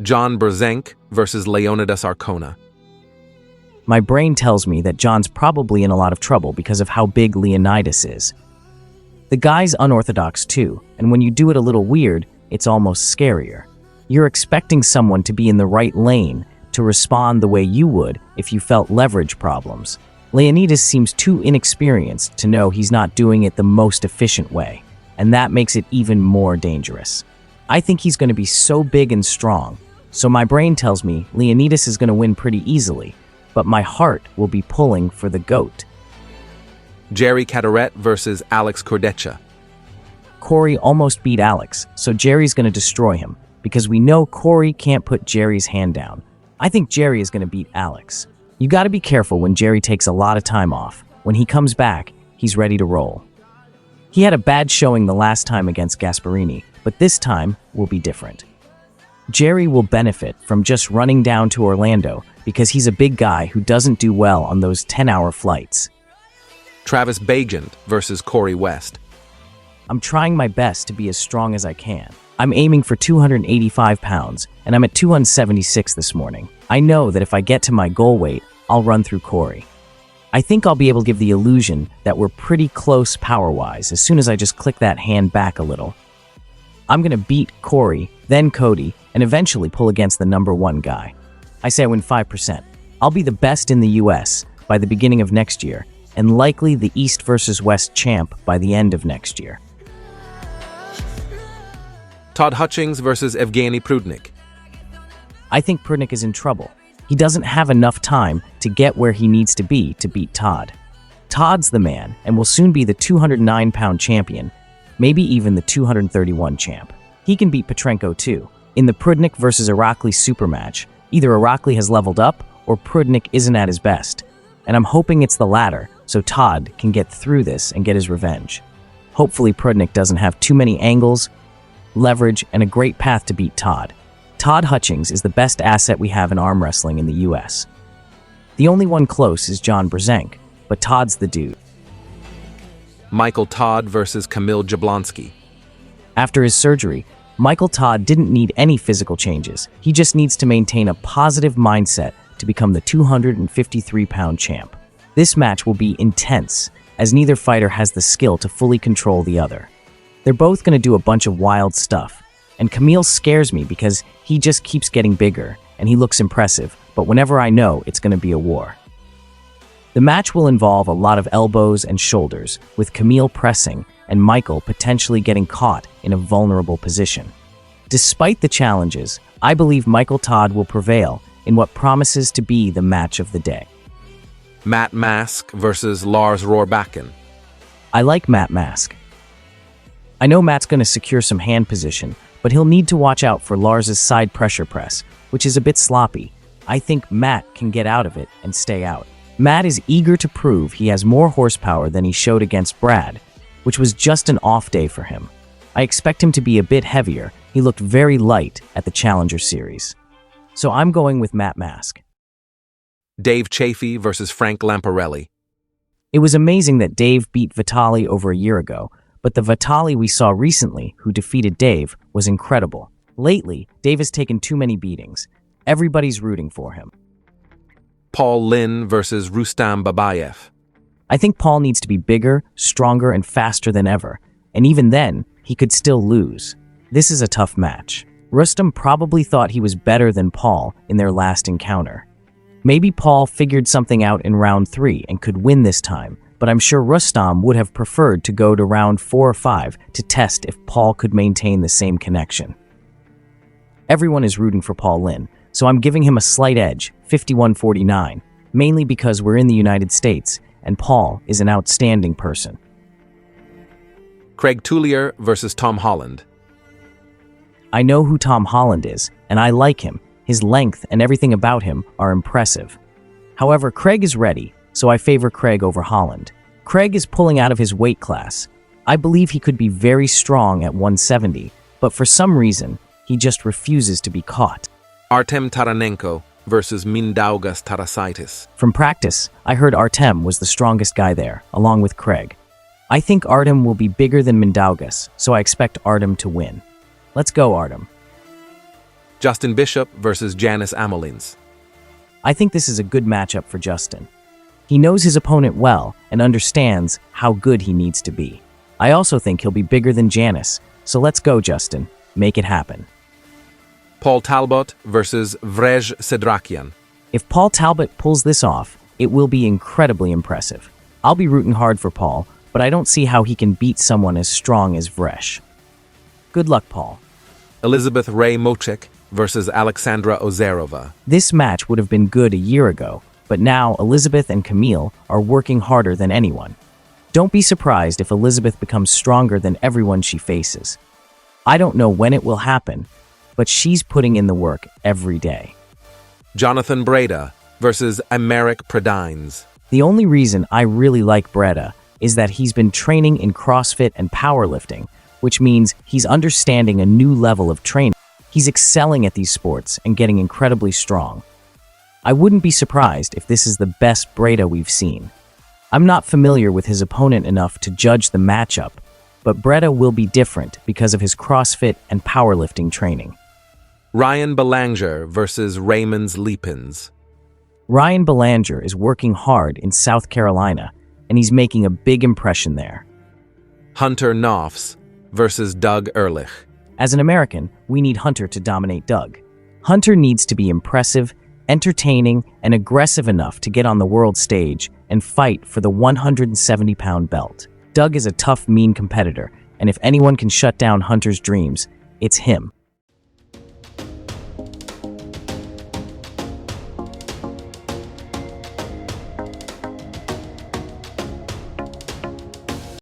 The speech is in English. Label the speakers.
Speaker 1: Brzenk versus Leonidas Arkona.
Speaker 2: My brain tells me that John's probably in a lot of trouble because of how big Leonidas is. The guy's unorthodox too, and when you do it a little weird, it's almost scarier. You're expecting someone to be in the right lane to respond the way you would if you felt leverage problems. Leonidas seems too inexperienced to know he's not doing it the most efficient way, and that makes it even more dangerous. I think he's going to be so big and strong, so my brain tells me Leonidas is going to win pretty easily, but my heart will be pulling for the GOAT.
Speaker 1: Cadorette versus Alex Cordecha.
Speaker 2: Cory almost beat Alex, so Jerry's going to destroy him, because we know Cory can't put Jerry's hand down. I think Jerry is going to beat Alex. You got to be careful when Jerry takes a lot of time off. When he comes back, he's ready to roll. He had a bad showing the last time against Gasparini, but this time will be different. Jerry will benefit from just running down to Orlando because he's a big guy who doesn't do well on those 10-hour flights.
Speaker 1: Bagent versus Cory West.
Speaker 2: I'm trying my best to be as strong as I can. I'm aiming for 285 pounds, and I'm at 276 this morning. I know that if I get to my goal weight, I'll run through Cory. I think I'll be able to give the illusion that we're pretty close power-wise as soon as I just click that hand back a little. I'm going to beat Cory, then Cody, and eventually pull against the #1 guy. I say I win 5%. I'll be the best in the US by the beginning of next year, and likely the East versus West champ by the end of next year.
Speaker 1: Todd Hutchings versus Evgeny Prudnik.
Speaker 2: I think Prudnik is in trouble. He doesn't have enough time to get where he needs to be to beat Todd. Todd's the man and will soon be the 209-pound champion, maybe even the 231 champ. He can beat Petrenko too. In the Prudnik versus Irakli supermatch, either Irakli has leveled up or Prudnik isn't at his best. And I'm hoping it's the latter, so Todd can get through this and get his revenge. Hopefully Prudnik doesn't have too many angles, leverage, and a great path to beat Todd. Todd Hutchings is the best asset we have in arm wrestling in the US. The only one close is Brzenk, but Todd's the dude.
Speaker 1: Todd versus Camille Jablonsky.
Speaker 2: After his surgery, Todd didn't need any physical changes. He just needs to maintain a positive mindset to become the 253-pound champ. This match will be intense, as neither fighter has the skill to fully control the other. They're both going to do a bunch of wild stuff, and Camille scares me because he just keeps getting bigger, and he looks impressive, but whenever I know it's going to be a war. The match will involve a lot of elbows and shoulders, with Camille pressing and Michael potentially getting caught in a vulnerable position. Despite the challenges, I believe Todd will prevail in what promises to be the match of the day.
Speaker 1: Mask versus Lars Roarback.
Speaker 2: I like Mask. I know Matt's going to secure some hand position, but he'll need to watch out for Lars's side pressure press, which is a bit sloppy. I think Matt can get out of it and stay out. Matt is eager to prove he has more horsepower than he showed against Brad, which was just an off day for him. I expect him to be a bit heavier. He looked very light at the Challenger Series. So I'm going with Mask.
Speaker 1: Dave Chafee versus Frank Lamparelli.
Speaker 2: It was amazing that Dave beat Vitali over a year ago, but the Vitali we saw recently, who defeated Dave, was incredible. Lately, Dave has taken too many beatings. Everybody's rooting for him.
Speaker 1: Lynn versus Rustambek.
Speaker 2: I think Paul needs to be bigger, stronger, and faster than ever, and even then, he could still lose. This is a tough match. Rustam probably thought he was better than Paul in their last encounter. Maybe Paul figured something out in round 3 and could win this time, but I'm sure Rustam would have preferred to go to round 4 or 5 to test if Paul could maintain the same connection. Everyone is rooting for Paul Lynn, so I'm giving him a slight edge, 51-49, mainly because we're in the United States, and Paul is an outstanding person.
Speaker 1: Tuler versus Tom Holland.
Speaker 2: I know who Tom Holland is, and I like him. His length and everything about him are impressive. However, Craig is ready, so I favor Craig over Holland. Craig is pulling out of his weight class. I believe he could be very strong at 170, but for some reason, he just refuses to be caught.
Speaker 1: Artem Taranenko versus Mindaugas Tarasaitis.
Speaker 2: From practice, I heard Artem was the strongest guy there, along with Craig. I think Artem will be bigger than Mindaugas, so I expect Artem to win. Let's go, Artem.
Speaker 1: Justin Bishop versus Janis Amolins.
Speaker 2: I think this is a good matchup for Justin. He knows his opponent well and understands how good he needs to be. I also think he'll be bigger than Janis, so let's go, Justin. Make it happen.
Speaker 1: Paul Talbot versus Vrej Sedrakian.
Speaker 2: If Paul Talbot pulls this off, it will be incredibly impressive. I'll be rooting hard for Paul, but I don't see how he can beat someone as strong as Vrej. Good luck, Paul.
Speaker 1: Elizabeth Ray Mochik versus Alexandra Ozerova.
Speaker 2: This match would have been good a year ago, but now Elizabeth and Camille are working harder than anyone. Don't be surprised if Elizabeth becomes stronger than everyone she faces. I don't know when it will happen, but she's putting in the work every day.
Speaker 1: Jonathan Breda versus Emeric Pradines.
Speaker 2: The only reason I really like Breda is that he's been training in CrossFit and powerlifting, which means he's understanding a new level of training. He's excelling at these sports and getting incredibly strong. I wouldn't be surprised if this is the best Breda we've seen. I'm not familiar with his opponent enough to judge the matchup, but Breda will be different because of his CrossFit and powerlifting training.
Speaker 1: Ryan Belanger versus Raymond Leapins.
Speaker 2: Ryan Belanger is working hard in South Carolina, and he's making a big impression there.
Speaker 1: Hunter Knopfs versus Doug Ehrlich.
Speaker 2: As an American, we need Hunter to dominate Doug. Hunter needs to be impressive, entertaining, and aggressive enough to get on the world stage and fight for the 170-pound belt. Doug is a tough, mean competitor, and if anyone can shut down Hunter's dreams, it's him.